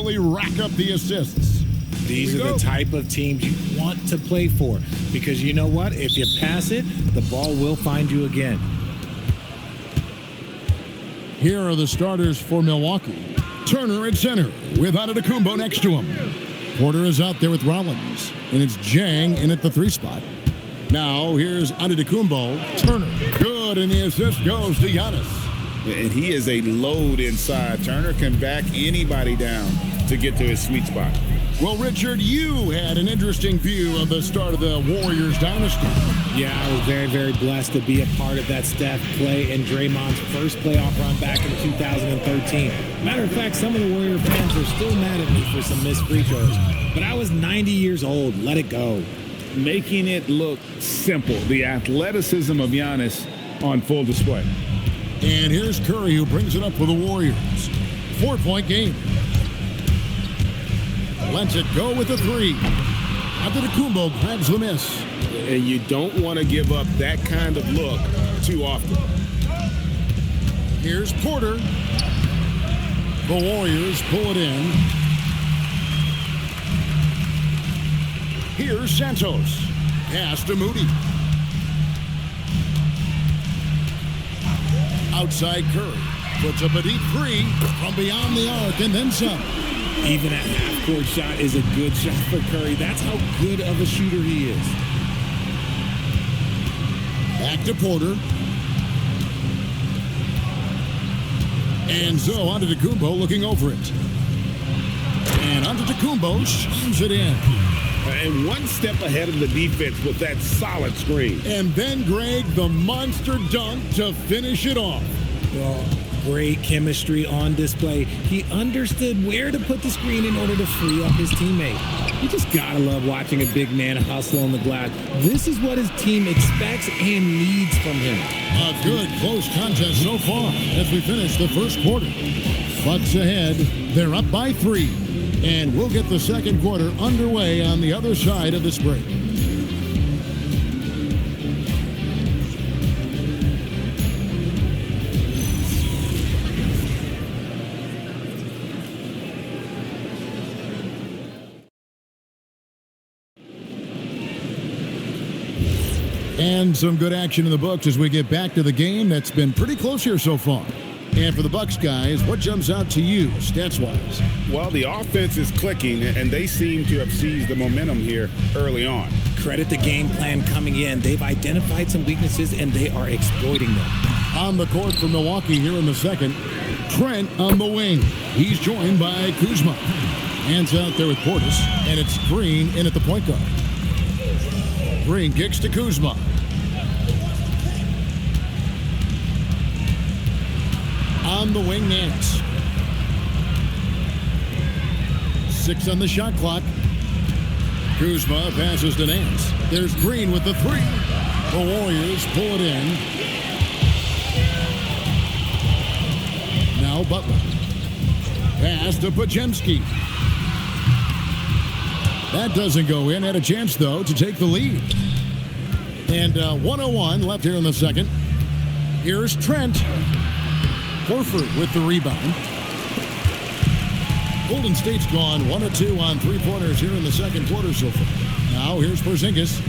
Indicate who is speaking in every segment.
Speaker 1: really rack up the assists.
Speaker 2: These are the type of teams you want to play for, because you know what? If you pass it, the ball will find you again.
Speaker 1: Here are the starters for Milwaukee. Turner at center with Antetokounmpo next to him. Porter is out there with Rollins, and it's Jang in at the 3 spot. Now here's Antetokounmpo. Turner, good, and the assist goes to Giannis.
Speaker 3: And he is a load inside. Turner can back anybody down to get to his sweet spot.
Speaker 1: Well, Richard, you had an interesting view of the start of the Warriors dynasty.
Speaker 2: Yeah, I was very, very blessed to be a part of that Steph, Clay, and Draymond's first playoff run back in 2013. Matter of fact, some of the Warrior fans are still mad at me for some missed free throws. But I was 90 years old. Let it go.
Speaker 3: Making it look simple. The athleticism of Giannis on full display.
Speaker 1: And here's Curry, who brings it up for the Warriors. 4-point game. Lets it go with a 3. Antetokounmpo grabs the miss.
Speaker 3: And you don't want to give up that kind of look too often.
Speaker 1: Here's Porter. The Warriors pull it in. Here's Santos. Pass to Moody. Outside Curry. Puts up a deep 3 from beyond the arc and then some.
Speaker 2: Even a half-court shot is a good shot for Curry. That's how good of a shooter he is.
Speaker 1: Back to Porter. And so Antetokounmpo looking over it. And Antetokounmpo shines it in.
Speaker 3: And one step ahead of the defense with that solid screen.
Speaker 1: And then Greg, the monster dunk to finish it off.
Speaker 2: Oh, great chemistry on display. He understood where to put the screen in order to free up his teammate. You just gotta love watching a big man hustle on the glass. This is what his team expects and needs from him.
Speaker 1: A good close contest so far as we finish the first quarter. Bucks ahead. They're up by 3. And we'll get the second quarter underway on the other side of this break. And some good action in the books as we get back to the game that's been pretty close here so far. And for the Bucks guys, what jumps out to you, stats-wise?
Speaker 3: Well, the offense is clicking, and they seem to have seized the momentum here early on.
Speaker 2: Credit the game plan coming in. They've identified some weaknesses, and they are exploiting them.
Speaker 1: On the court for Milwaukee here in the second, Trent on the wing. He's joined by Kuzma. Hands out there with Portis, and it's Green in at the point guard. Green kicks to Kuzma. On the wing, Nance. 6 on the shot clock. Kuzma passes to Nance. There's Green with the 3. The Warriors pull it in. Now Butler. Pass to Podziemski. That doesn't go in. Had a chance, though, to take the lead. And 1:01 left here in the second. Here's Trent. Horford with the rebound. Golden State's gone 1 of 2 on 3-pointers here in the second quarter so far. Now here's Porzingis.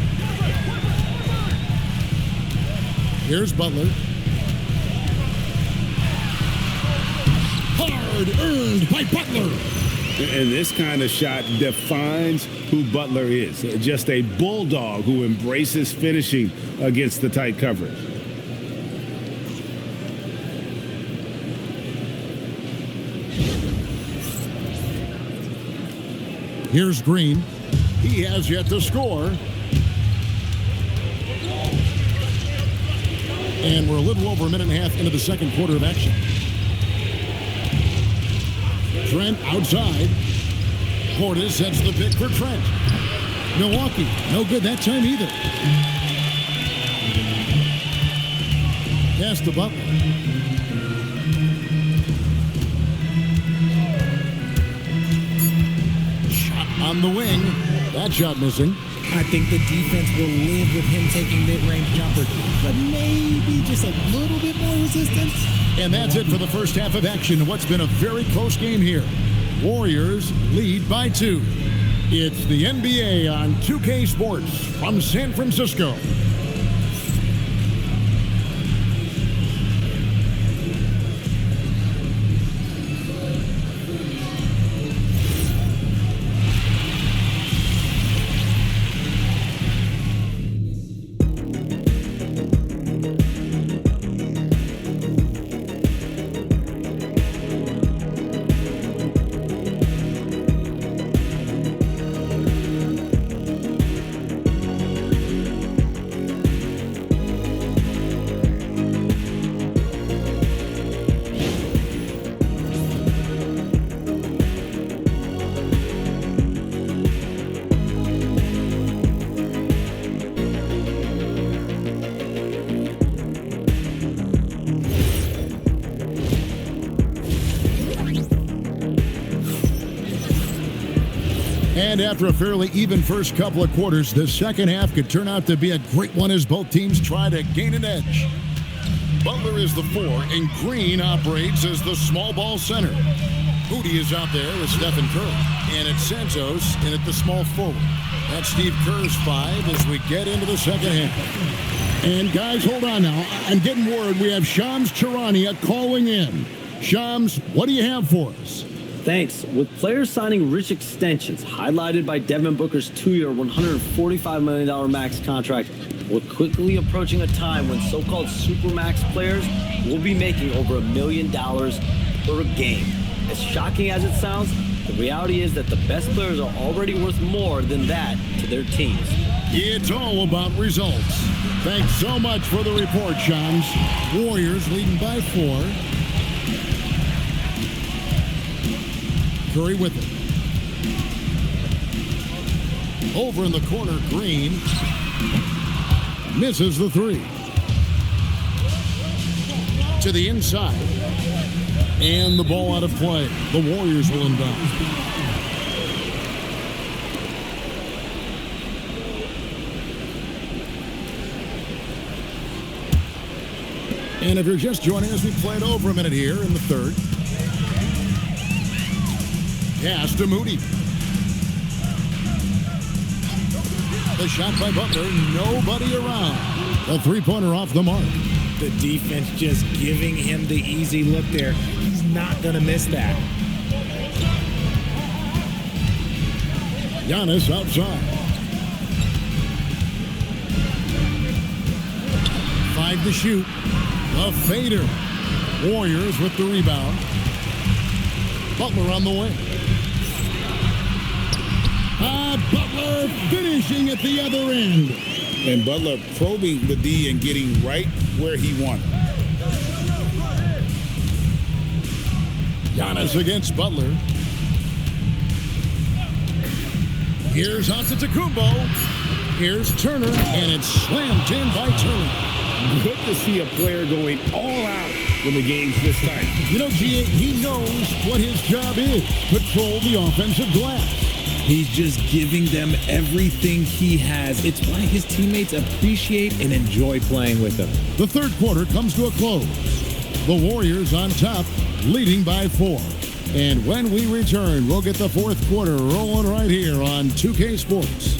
Speaker 1: Here's Butler. Hard earned by Butler.
Speaker 3: And this kind of shot defines who Butler is. Just a bulldog who embraces finishing against the tight coverage.
Speaker 1: Here's Green. He has yet to score. And we're a little over a minute and a half into the second quarter of action. Trent outside. Portis sets the pick for Trent. Milwaukee, no good that time either. Pass to Butler. Shot on the wing. That shot missing.
Speaker 2: I think the defense will live with him taking mid-range jumpers, but maybe just a little bit more resistance.
Speaker 1: And that's it for the first half of action. What's been a very close game here. Warriors lead by 2. It's the NBA on 2K Sports from San Francisco. And after a fairly even first couple of quarters, the second half could turn out to be a great one as both teams try to gain an edge. Butler is the 4, and Green operates as the small ball center. Moody is out there with Stephen Curry. And it's Santos in at the small forward. That's Steve Kerr's 5 as we get into the second half. And guys, hold on now. I'm getting word we have Shams Charania calling in. Shams, what do you have for us?
Speaker 4: Thanks. With players signing rich extensions, highlighted by Devin Booker's 2-year, $145 million max contract, we're quickly approaching a time when so-called supermax players will be making over $1 million per game. As shocking as it sounds, the reality is that the best players are already worth more than that to their teams.
Speaker 1: It's all about results. Thanks so much for the report, Shams. Warriors leading by 4. Curry with it. Over in the corner, Green misses the 3. To the inside. And the ball out of play. The Warriors will inbound. And if you're just joining us, we played over a minute here in the third. Pass to Moody. The shot by Butler, nobody around. A three-pointer off the mark.
Speaker 2: The defense just giving him the easy look there. He's not going to miss that.
Speaker 1: Giannis outside. 5 to shoot. A fader. Warriors with the rebound. Butler on the wing. Butler finishing at the other end.
Speaker 3: And Butler probing the D and getting right where he wanted.
Speaker 1: Giannis against Butler. Here's Antetokounmpo. Here's Turner, and it's slammed in by Turner.
Speaker 3: Good to see a player going all out when the game's this tight.
Speaker 1: You know, he knows what his job is. Control the offensive glass.
Speaker 2: He's just giving them everything he has. It's why his teammates appreciate and enjoy playing with him.
Speaker 1: The third quarter comes to a close. The Warriors on top, leading by 4. And when we return, we'll get the fourth quarter rolling right here on 2K Sports.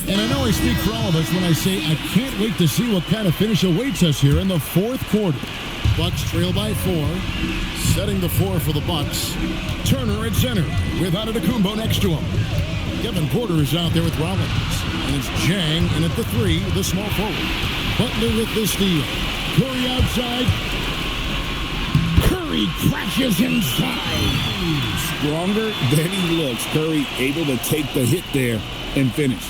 Speaker 1: And I know I speak for all of us when I say I can't wait to see what kind of finish awaits us here in the fourth quarter. Bucks trail by 4, setting the floor for the Bucks. Turner at center with Antetokounmpo next to him. Kevin Porter is out there with Rollins. And it's Jang in at the 3, the small forward. Butler with the steal. Curry outside. Curry crashes inside.
Speaker 3: Stronger than he looks. Curry able to take the hit there and finish.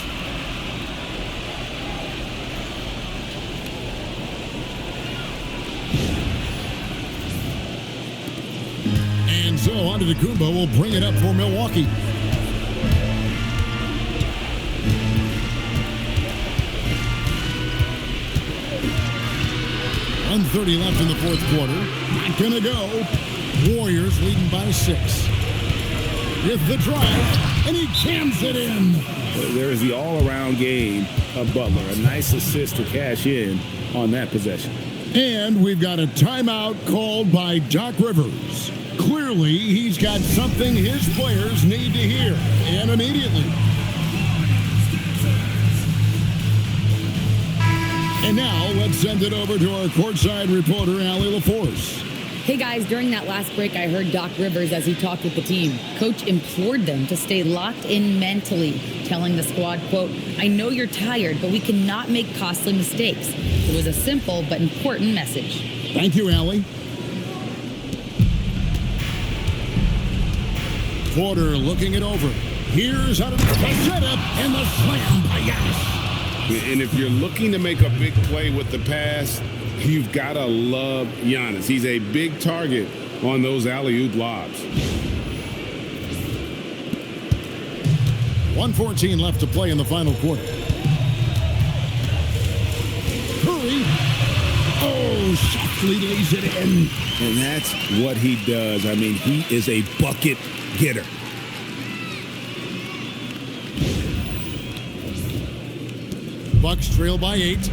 Speaker 1: And so Antetokounmpo will bring it up for Milwaukee. 1:30 left in the fourth quarter. Not gonna go. Warriors leading by 6. With the drive, and he jams it in.
Speaker 3: There is the all-around game of Butler. A nice assist to cash in on that possession.
Speaker 1: And we've got a timeout called by Doc Rivers. Clearly, he's got something his players need to hear, and immediately. And now, let's send it over to our courtside reporter, Allie LaForce.
Speaker 5: Hey guys, during that last break, I heard Doc Rivers as he talked with the team. Coach implored them to stay locked in mentally, telling the squad, quote, "I know you're tired, but we cannot make costly mistakes." It was a simple but important message.
Speaker 1: Thank you, Allie. Porter looking it over. Here's how to set up and the slam by Giannis.
Speaker 3: And if you're looking to make a big play with the pass, you've got to love Giannis. He's a big target on those alley-oop lobs.
Speaker 1: 1:14 left to play in the final quarter. Curry. Oh, softly lays it in.
Speaker 3: And that's what he does. I mean, he is a bucket getter.
Speaker 1: Bucks trail by 8.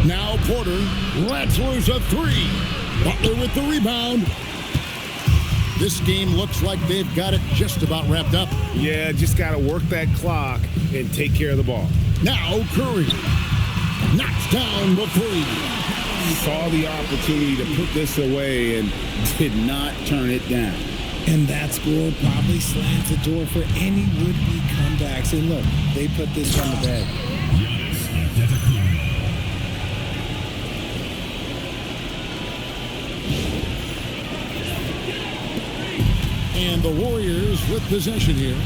Speaker 1: Now Porter lets loose a 3. Butler with the rebound. This game looks like they've got it just about wrapped up.
Speaker 3: Yeah, just got to work that clock and take care of the ball.
Speaker 1: Now Curry knocks down the 3.
Speaker 3: Saw the opportunity to put this away and did not turn it down.
Speaker 2: And that score probably slants the door for any would-be comebacks. And look, they put this on the bed.
Speaker 1: And the Warriors with possession here.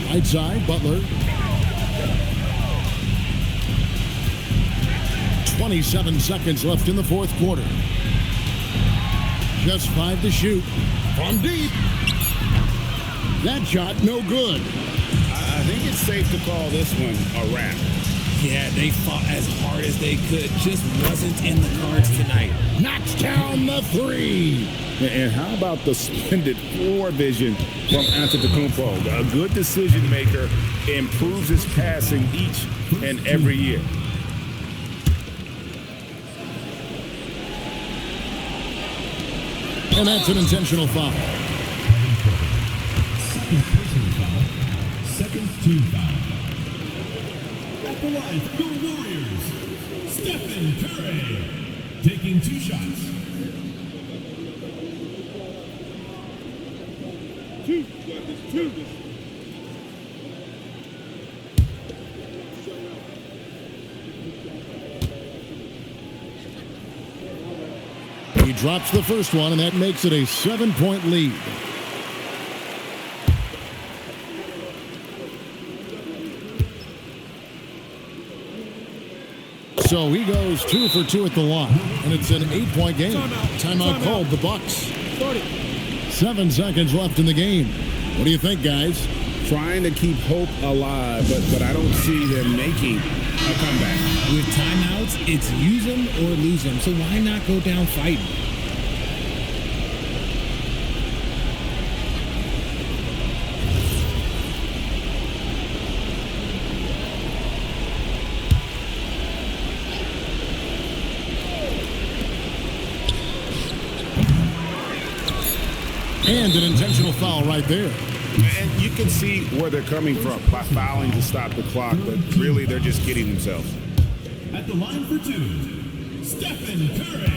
Speaker 1: Right side, Butler. 27 seconds left in the fourth quarter. Just 5 to shoot. From deep. That shot no good.
Speaker 3: I think it's safe to call this one a wrap.
Speaker 2: Yeah, they fought as hard as they could. Just wasn't in the cards tonight.
Speaker 1: Knocks down the 3.
Speaker 3: And how about the splendid floor vision from Antetokounmpo? A good decision maker, improves his passing each and every year.
Speaker 1: And that's an intentional foul.
Speaker 6: Second team foul. At the line for the Warriors, Stephen Curry, taking 2 shots. Two.
Speaker 1: He drops the first one, and that makes it a 7-point lead. So he goes 2 for 2 at the line, and it's an 8-point game. Timeout called, the Bucks. 7 seconds left in the game. What do you think, guys?
Speaker 3: Trying to keep hope alive, but I don't see them making a comeback.
Speaker 2: With timeouts, it's use them or lose them. So why not go down fighting?
Speaker 1: And an intentional foul right there.
Speaker 3: And you can see where they're coming from by fouling to stop the clock, but really they're just kidding themselves.
Speaker 6: At the line for 2, Stephen Curry.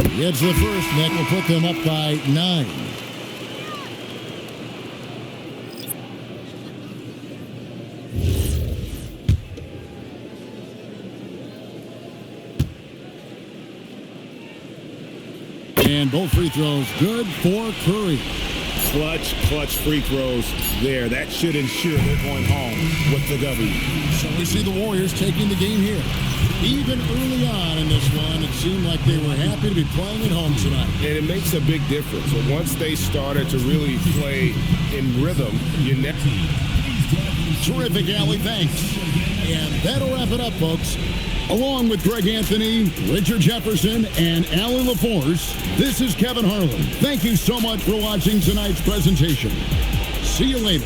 Speaker 1: He hits the first, and that will put them up by 9. And both free throws good for Curry.
Speaker 3: Clutch free throws there. That should ensure they're going home with the W.
Speaker 1: So we see the Warriors taking the game here. Even early on in this one, it seemed like they were happy to be playing at home tonight.
Speaker 3: And it makes a big difference. So once they started to really play in rhythm, you never...
Speaker 1: Terrific, Allie. Thanks. And that'll wrap it up, folks. Along with Greg Anthony, Richard Jefferson, and Alan LaForce, this is Kevin Harlan. Thank you so much for watching tonight's presentation. See you later.